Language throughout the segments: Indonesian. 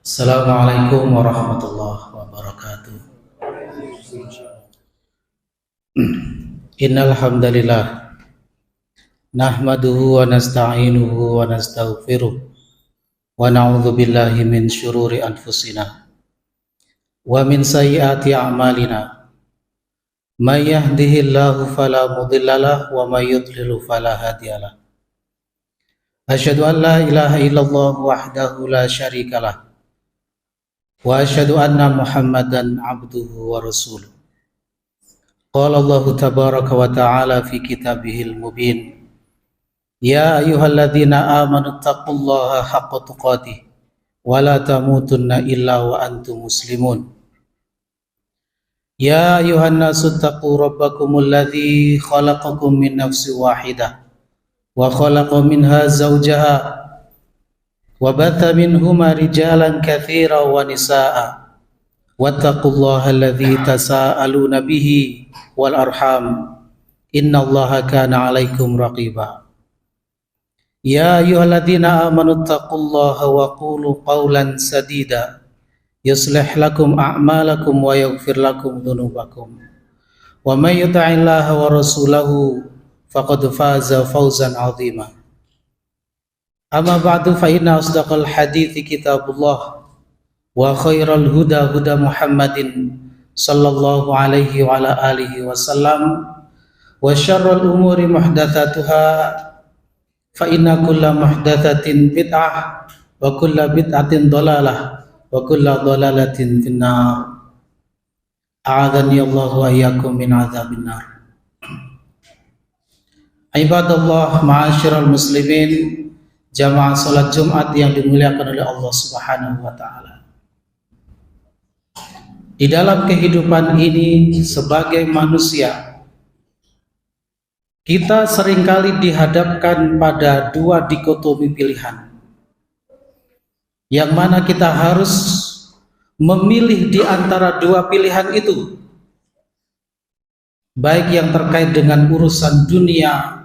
Assalamualaikum warahmatullahi wabarakatuh. Innal hamdalillah nahmaduhu wa nasta'inuhu wa nastaghfiruh wa na'udzu billahi min syururi anfusina wa min sayyiati a'malina. May yahdihillahu fala mudhillalah wa may yudlil fala hadiyalah. Asyhadu an la ilaha illallah wahdahu la syarikalah wa asyhadu anna Muhammadan abduhu wa rasuluh. Qala Allah tabaraka wa ta'ala fi kitabihil mubin. Ya ayyuhalladzina amanu taqullaha haqqa tuqatih wa la tamutunna illa wa antum muslimun. Ya ayyuhan nasu taqu rabbakumul ladzi khalaqakum min nafsin wahidah wa khalaqa minha zawjaha wa batha minhuma rijalan katsiran wa nisaa'a wattaqullaha alladzi tasaaluna bihi wal arham innallaha kana 'alaikum raqiba. Ya ayyuhalladzina amanu taqullaha wa qulu qawlan sadida yuslih lakum a'malakum wa yaghfir lakum dhunubakum wa may yuti'illaha wa rasulahu faqad faza fawzan 'azima. Amma ba'du fa inna asdaqal hadithi kitabullah wa khairal huda huda Muhammadin sallallahu alaihi wa ala alihi wasallam wa syarrul umuri muhdatsatuha fa inna kulla muhdatsatin bid'ah wa kulla bid'atin dhalalah wa kulla dhalalatin finnar. A'adzani Allah wa iyyakum min adzabin nar. Ibadallah, ma'asyiral muslimin, jamaah salat Jumat yang dimuliakan oleh Allah Subhanahu wa taala. Di dalam kehidupan ini sebagai manusia, kita seringkali dihadapkan pada dua dikotomi pilihan, yang mana kita harus memilih di antara dua pilihan itu, baik yang terkait dengan urusan dunia,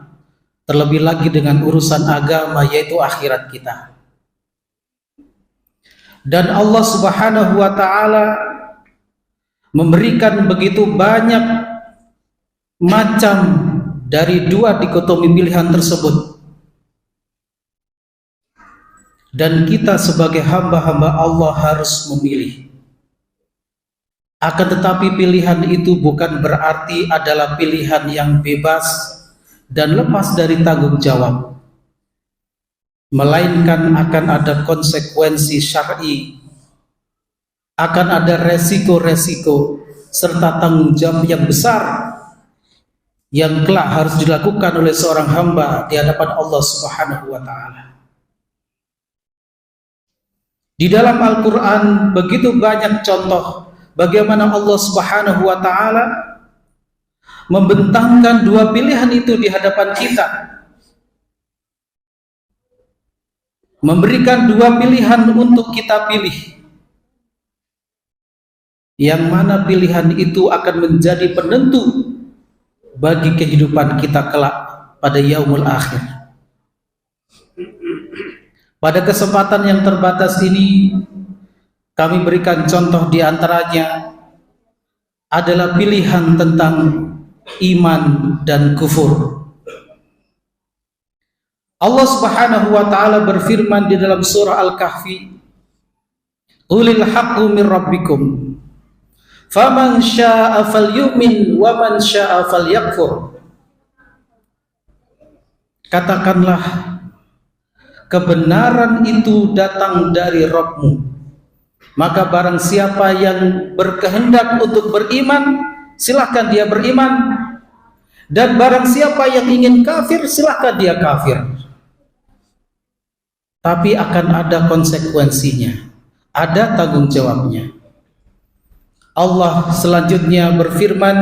terlebih lagi dengan urusan agama, yaitu akhirat kita. Dan Allah Subhanahu wa ta'ala memberikan begitu banyak macam dari dua dikotomi pilihan tersebut, dan kita sebagai hamba-hamba Allah harus memilih. Akan tetapi pilihan itu bukan berarti adalah pilihan yang bebas dan lepas dari tanggung jawab, melainkan akan ada konsekuensi syar'i, akan ada resiko-resiko serta tanggung jawab yang besar yang kelak harus dilakukan oleh seorang hamba di hadapan Allah Subhanahu wa ta'ala. Di dalam Al-Quran begitu banyak contoh bagaimana Allah Subhanahu wa ta'ala membentangkan dua pilihan itu di hadapan kita, memberikan dua pilihan untuk kita pilih, yang mana pilihan itu akan menjadi penentu bagi kehidupan kita kelak pada yaumul akhir. Pada kesempatan yang terbatas ini, kami berikan contoh di antaranya adalah pilihan tentang iman dan kufur. Allah Subhanahu wa ta'ala berfirman di dalam surah Al-Kahfi, "Qulil haqqu min rabbikum faman syaa'a falyu'min wa man syaa'a falyakfur." Katakanlah, kebenaran itu datang dari Rabbmu, maka barang siapa yang berkehendak untuk beriman, silahkan dia beriman, dan barang siapa yang ingin kafir, silahkan dia kafir. Tapi akan ada konsekuensinya, ada tanggung jawabnya. Allah selanjutnya berfirman,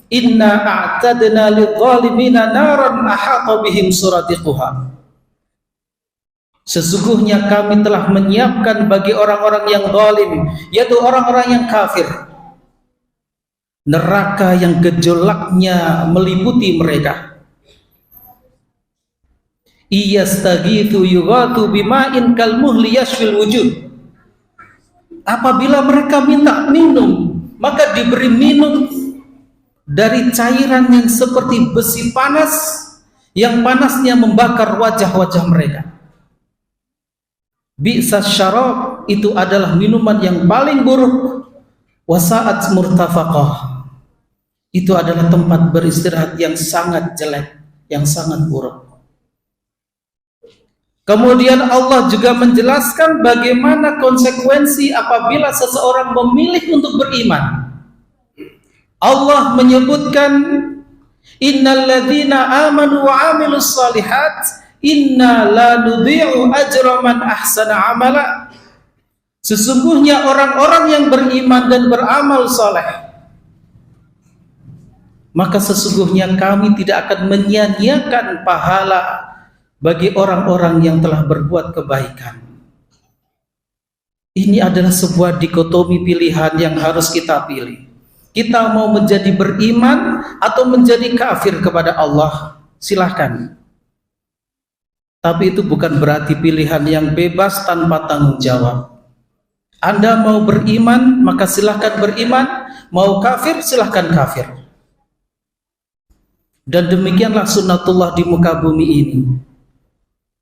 "Inna a'tadna lidh-dhalimina naran ahata bihim suradiquha." Sesungguhnya kami telah menyiapkan bagi orang-orang yang zalim, yaitu orang-orang yang kafir, neraka yang gejolaknya meliputi mereka. Iyastaghithu yughatu bima'in kalmuhli yashfil wujud. Apabila mereka minta minum, maka diberi minum dari cairan yang seperti besi panas, yang panasnya membakar wajah-wajah mereka. Bi'sas syarab, itu adalah minuman yang paling buruk. Wasa'at murtafaqah, itu adalah tempat beristirahat yang sangat jelek, yang sangat buruk. Kemudian Allah juga menjelaskan bagaimana konsekuensi apabila seseorang memilih untuk beriman. Allah menyebutkan, innal ladzina amanu wa amilus shalihat inna la nudhi'u ajra man ahsana amala. Sesungguhnya orang-orang yang beriman dan beramal saleh, maka sesungguhnya kami tidak akan menyia-nyiakan pahala bagi orang-orang yang telah berbuat kebaikan. Ini adalah sebuah dikotomi pilihan yang harus kita pilih. Kita mau menjadi beriman atau menjadi kafir kepada Allah, silahkan. Tapi itu bukan berarti pilihan yang bebas tanpa tanggung jawab. Anda mau beriman, maka silahkan beriman. Mau kafir, silahkan kafir. Dan demikianlah sunnatullah di muka bumi ini.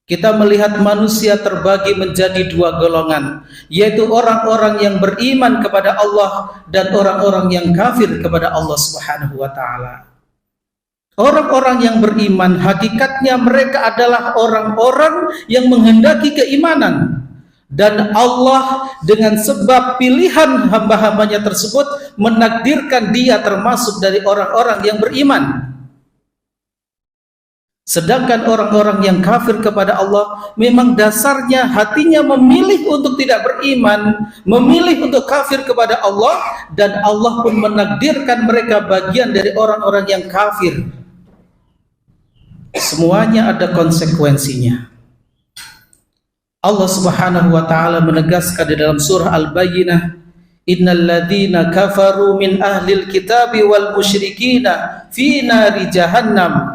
Kita melihat manusia terbagi menjadi dua golongan, yaitu orang-orang yang beriman kepada Allah dan orang-orang yang kafir kepada Allah Subhanahu wa ta'ala. Orang-orang yang beriman hakikatnya mereka adalah orang-orang yang menghendaki keimanan, dan Allah dengan sebab pilihan hamba-hambanya tersebut menakdirkan dia termasuk dari orang-orang yang beriman. Sedangkan orang-orang yang kafir kepada Allah memang dasarnya hatinya memilih untuk tidak beriman, memilih untuk kafir kepada Allah, dan Allah pun menakdirkan mereka bagian dari orang-orang yang kafir. Semuanya ada konsekuensinya. Allah Subhanahu wa ta'ala menegaskan di dalam surah Al-Bayyinah, innal ladzina kafaru min ahlil kitabi wal musyrikina fi nari jahannam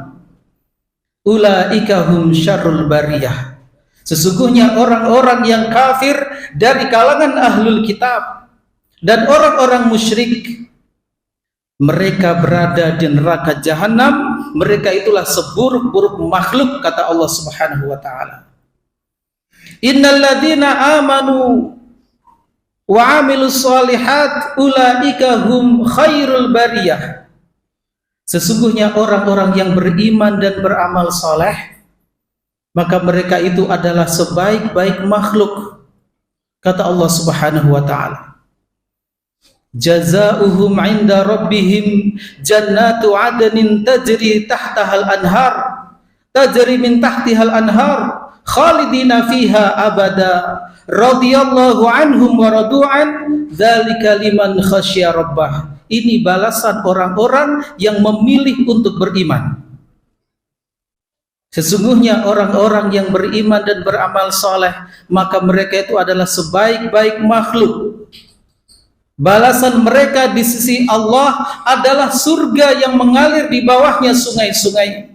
ulaika hum syarrul bariyah. Sesungguhnya orang-orang yang kafir dari kalangan ahlul kitab dan orang-orang musyrik, mereka berada di neraka jahanam. Mereka itulah seburuk-buruk makhluk, kata Allah Subhanahu wa ta'ala. Innal ladzina amanu wa amilus shalihat ulaika hum khairul bariyah. Sesungguhnya orang-orang yang beriman dan beramal soleh, maka mereka itu adalah sebaik-baik makhluk, kata Allah Subhanahu wa ta'ala. Jazaohum 'inda rabbihim jannatu 'adnin tajri tahtahal anhar, tajri min tahtihal anhar khalidina fiha abada radhiyallahu anhum wa radu'an dzalika liman khasyya rabbah. Ini balasan orang-orang yang memilih untuk beriman. Sesungguhnya orang-orang yang beriman dan beramal soleh, maka mereka itu adalah sebaik-baik makhluk. Balasan mereka di sisi Allah adalah surga yang mengalir di bawahnya sungai-sungai.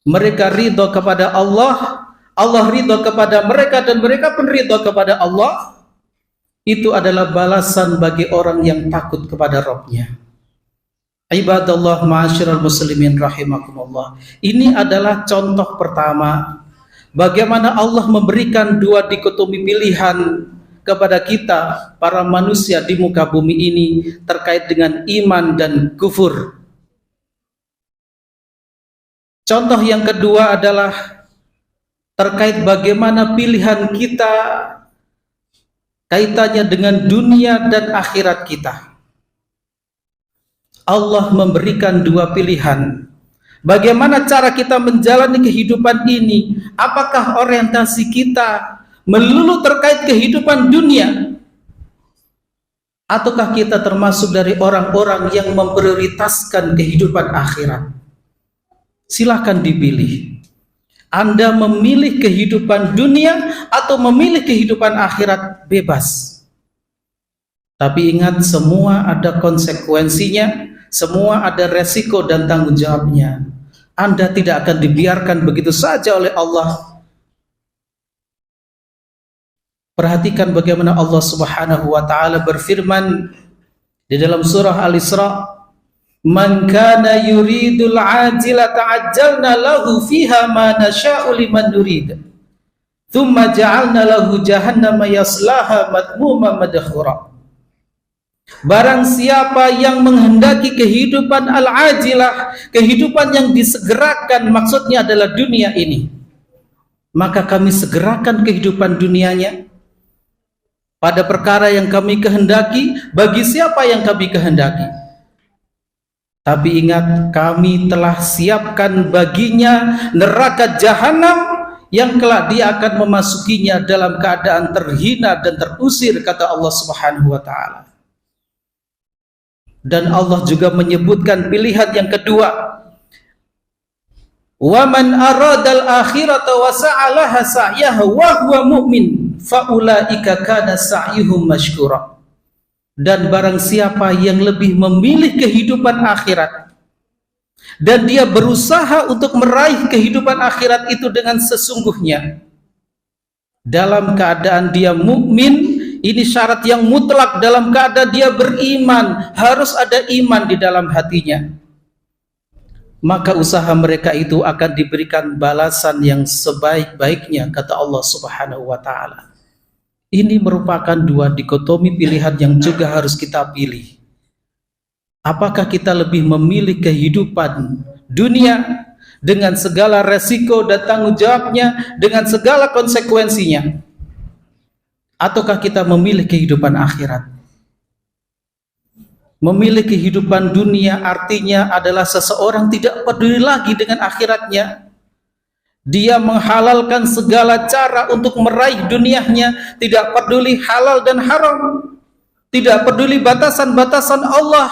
Mereka ridho kepada Allah, Allah ridho kepada mereka, dan mereka pun ridho kepada Allah. Itu adalah balasan bagi orang yang takut kepada Rabb-Nya. Ibadallah ma'asyiral muslimin rahimakumullah. Ini adalah contoh pertama bagaimana Allah memberikan dua dikotomi pilihan kepada kita para manusia di muka bumi ini terkait dengan iman dan kufur. Contoh yang kedua adalah terkait bagaimana pilihan kita kaitannya dengan dunia dan akhirat kita. Allah memberikan dua pilihan. Bagaimana cara kita menjalani kehidupan ini? Apakah orientasi kita melulu terkait kehidupan dunia? Ataukah kita termasuk dari orang-orang yang memprioritaskan kehidupan akhirat? Silahkan dipilih. Anda memilih kehidupan dunia atau memilih kehidupan akhirat, bebas. Tapi ingat, semua ada konsekuensinya, semua ada resiko dan tanggung jawabnya. Anda tidak akan dibiarkan begitu saja oleh Allah. Perhatikan bagaimana Allah Subhanahu wa taala berfirman di dalam surah Al-Isra, "Man kana yuridul ajilata ajjalna lahu fiha ma nasha'u liman nurid. Tsumma ja'alna lahu jahannama yaslaha madhmuman madhura." Barang siapa yang menghendaki kehidupan al-ajilah, kehidupan yang disegerakan, maksudnya adalah dunia ini, maka kami segerakan kehidupan dunianya pada perkara yang kami kehendaki, bagi siapa yang kami kehendaki. Tapi ingat, kami telah siapkan baginya neraka jahanam yang kelak dia akan memasukinya dalam keadaan terhina dan terusir, kata Allah Subhanahu wa taala. Dan Allah juga menyebutkan pilihan yang kedua, "Wa man aradal akhirata wa sa'alaha sa'yaha wa huwa mu'min fa ulaika kana sa'yuhum mashkura." Dan barang siapa yang lebih memilih kehidupan akhirat dan dia berusaha untuk meraih kehidupan akhirat itu dengan sesungguhnya dalam keadaan dia mukmin. Ini syarat yang mutlak, dalam keadaan dia beriman, harus ada iman di dalam hatinya. Maka usaha mereka itu akan diberikan balasan yang sebaik-baiknya, kata Allah Subhanahu wa taala. Ini merupakan dua dikotomi pilihan yang juga harus kita pilih. Apakah kita lebih memilih kehidupan dunia dengan segala resiko dan tanggung jawabnya, dengan segala konsekuensinya, ataukah kita memilih kehidupan akhirat? Memilih kehidupan dunia artinya adalah seseorang tidak peduli lagi dengan akhiratnya. Dia menghalalkan segala cara untuk meraih dunianya, tidak peduli halal dan haram, tidak peduli batasan-batasan Allah.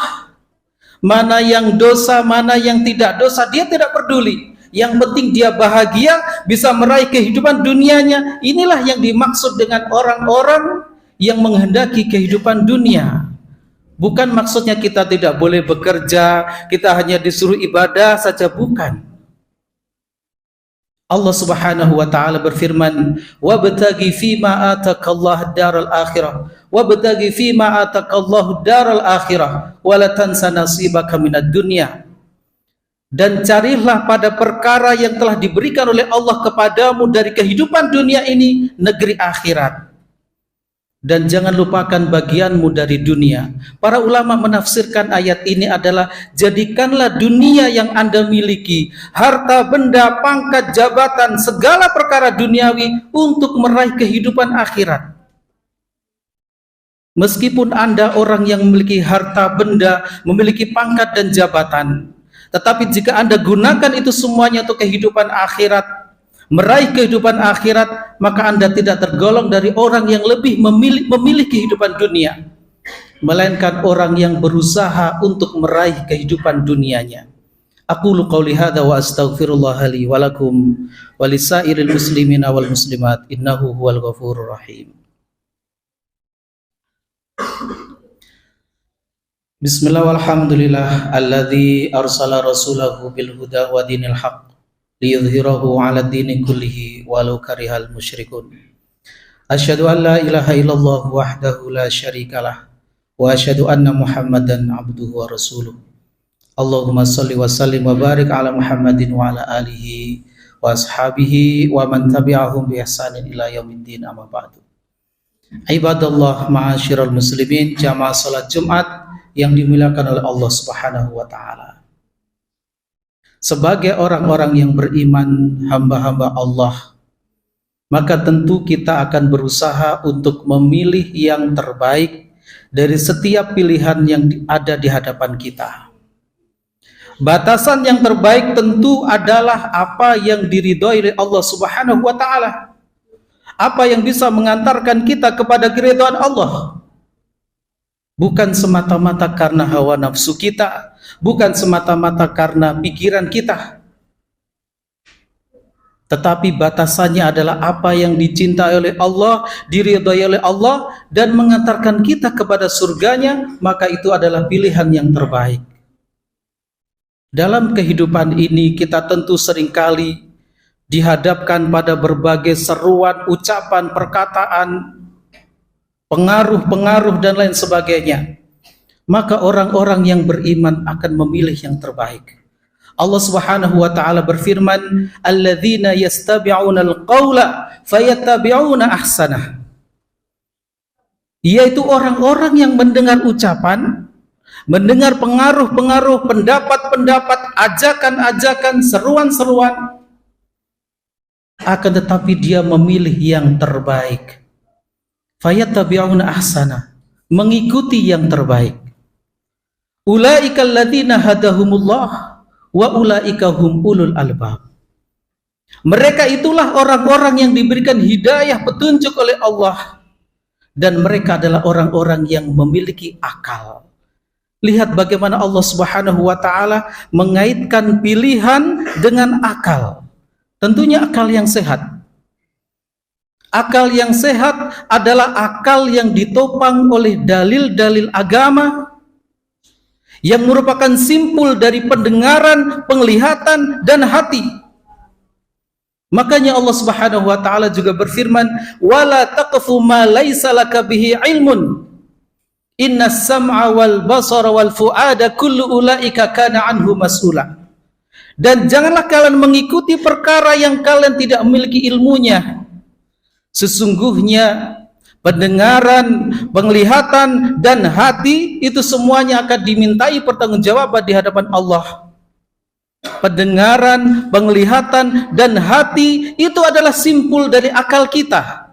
Mana yang dosa, mana yang tidak dosa, dia tidak peduli. Yang penting dia bahagia, bisa meraih kehidupan dunianya. Inilah yang dimaksud dengan orang-orang yang menghendaki kehidupan dunia. Bukan maksudnya kita tidak boleh bekerja, kita hanya disuruh ibadah saja, bukan. Allah Subhanahu wa taala berfirman, "Wabtaghi fima atakallahu daral akhirah, wabtaghi fima atakallahu daral akhirah, wa la tansa nasibaka minad dunya." Dan carilah pada perkara yang telah diberikan oleh Allah kepadamu dari kehidupan dunia ini, negeri akhirat. Dan jangan lupakan bagianmu dari dunia. Para ulama menafsirkan ayat ini adalah, jadikanlah dunia yang Anda miliki, harta benda, pangkat, jabatan, segala perkara duniawi untuk meraih kehidupan akhirat. Meskipun Anda orang yang memiliki harta benda, memiliki pangkat dan jabatan, tetapi jika Anda gunakan itu semuanya untuk kehidupan akhirat, meraih kehidupan akhirat, maka Anda tidak tergolong dari orang yang lebih memilih kehidupan dunia, melainkan orang yang berusaha untuk meraih kehidupan dunianya. Aqulu qauli hadza wa astaghfirullah li wa lakum wa lisairil muslimina wal muslimat, innahu huwal ghafurur rahim. Bismillah walhamdulillah alladzi arsala rasulahu bil huda wa dinil haqq liyudhhirahu 'ala ad-dini kullihi walau karihal musyrikun. Asyhadu an la ilaha illallah wahdahu la syarikalah wa asyhadu anna Muhammadan abduhu wa rasuluh. Allahumma shalli wa sallim wa barik ala Muhammadin wa ala alihi wa ashabihi wa man tabi'ahum bi ihsanin ila yaumiddin, amma ba'du. Ibadallah, ma'asyiral muslimin, jamaah salat Jumat yang dimuliakan oleh Allah Subhanahu wa taala. Sebagai orang-orang yang beriman, hamba-hamba Allah, maka tentu kita akan berusaha untuk memilih yang terbaik dari setiap pilihan yang ada di hadapan kita. Batasan yang terbaik tentu adalah apa yang diridhoi oleh Allah Subhanahu wa taala. Apa yang bisa mengantarkan kita kepada keridhaan Allah. Bukan semata-mata karena hawa nafsu kita, bukan semata-mata karena pikiran kita, tetapi batasannya adalah apa yang dicintai oleh Allah, diridhai oleh Allah, dan mengantarkan kita kepada surganya, maka itu adalah pilihan yang terbaik. Dalam kehidupan ini kita tentu seringkali dihadapkan pada berbagai seruan, ucapan, perkataan, pengaruh-pengaruh dan lain sebagainya. Maka orang-orang yang beriman akan memilih yang terbaik. Allah Subhanahu wa taala berfirman, "Alladzina yastabi'una al-qaula fayattabi'una ahsanah." Yaitu orang-orang yang mendengar ucapan, mendengar pengaruh-pengaruh, pendapat-pendapat, ajakan-ajakan, seruan-seruan, akan tetapi dia memilih yang terbaik. Fayattabi'una ahsana, mengikuti yang terbaik. Ulaika alladzina hadahumullah wa ulaika hum ulul albab. Mereka itulah orang-orang yang diberikan hidayah, petunjuk oleh Allah, dan mereka adalah orang-orang yang memiliki akal. Lihat bagaimana Allah Subhanahu wa taala mengaitkan pilihan dengan akal. Tentunya akal yang sehat. Akal yang sehat adalah akal yang ditopang oleh dalil-dalil agama yang merupakan simpul dari pendengaran, penglihatan, dan hati. Makanya Allah Subhanahu wa taala juga berfirman, "Wala taqfu ma laisa laka bihi ilmun. Innas sam'a wal basara wal fuada kullu ulaika kana anhu mas'ula." Dan janganlah kalian mengikuti perkara yang kalian tidak memiliki ilmunya. Sesungguhnya pendengaran, penglihatan, dan hati itu semuanya akan dimintai pertanggungjawaban di hadapan Allah. Pendengaran, penglihatan, dan hati itu adalah simpul dari akal kita.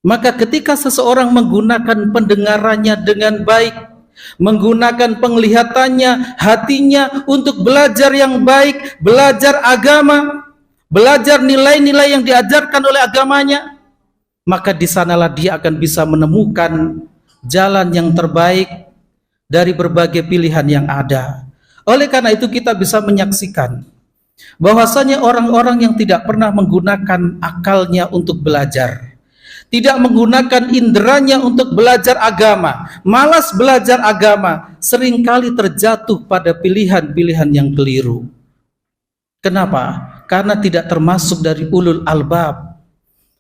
Maka ketika seseorang menggunakan pendengarannya dengan baik, menggunakan penglihatannya, hatinya untuk belajar yang baik, belajar agama, belajar nilai-nilai yang diajarkan oleh agamanya, maka di sanalah dia akan bisa menemukan jalan yang terbaik dari berbagai pilihan yang ada. Oleh karena itu kita bisa menyaksikan bahwasanya orang-orang yang tidak pernah menggunakan akalnya untuk belajar, tidak menggunakan inderanya untuk belajar agama, malas belajar agama, seringkali terjatuh pada pilihan-pilihan yang keliru. Kenapa? Karena tidak termasuk dari ulul albab,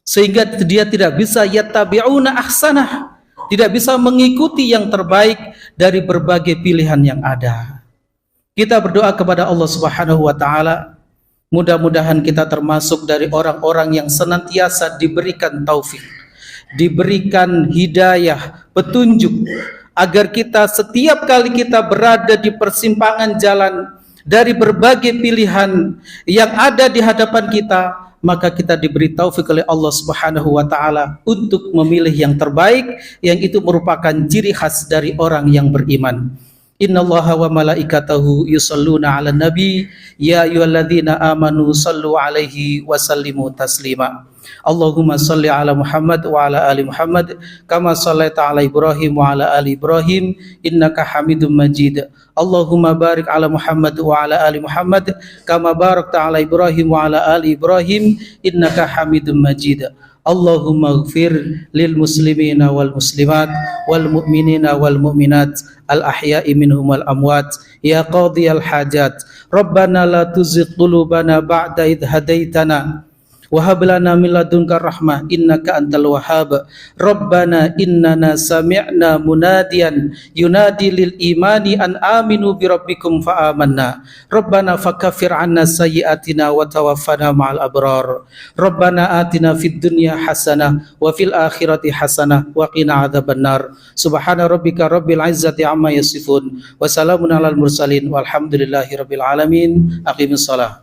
sehingga dia tidak bisa yattabi'una ahsanah, tidak bisa mengikuti yang terbaik dari berbagai pilihan yang ada. Kita berdoa kepada Allah Subhanahu wa taala, mudah-mudahan kita termasuk dari orang-orang yang senantiasa diberikan taufik, diberikan hidayah, petunjuk, agar kita setiap kali kita berada di persimpangan jalan dari berbagai pilihan yang ada di hadapan kita, maka kita diberi taufik oleh Allah Subhanahu wa taala untuk memilih yang terbaik, yang itu merupakan ciri khas dari orang yang beriman. Innallaha wa malaikatahu yusholluna 'alan nabi ya ayyuhalladzina amanu shallu 'alaihi wa sallimu taslima. Allahumma shalli 'ala Muhammad wa 'ala ali Muhammad kama shallaita 'ala Ibrahim wa 'ala ali Ibrahim innaka Hamidum Majid. Allahumma barik 'ala Muhammad wa 'ala ali Muhammad kama barakta 'ala Ibrahim wa 'ala ali Ibrahim innaka Hamidum Majid. Allahumma ighfir lil muslimina wal muslimat wal mu'minina wal mu'minat al ahya'i minhum wal amwat ya qadiyal hajat. Rabbana la tuzigh qulubana ba'da idh hadaitana wa hab lana min ladunka rahmah innaka antal wahhab. Rabbana innana sami'na munadiyan yunadi lil imani an aminu bi rabbikum fa amanna. Rabbana fakaffir 'anna sayyi'atina wa tawaffana ma'al abrar. Rabbana atina fid dunya hasanah wa fil akhirati hasanah wa qina adzabannar. Subhana rabbika rabbil izzati amma yasifun wa salamun alal mursalin walhamdulillahi rabbil alamin. Aqimissalah.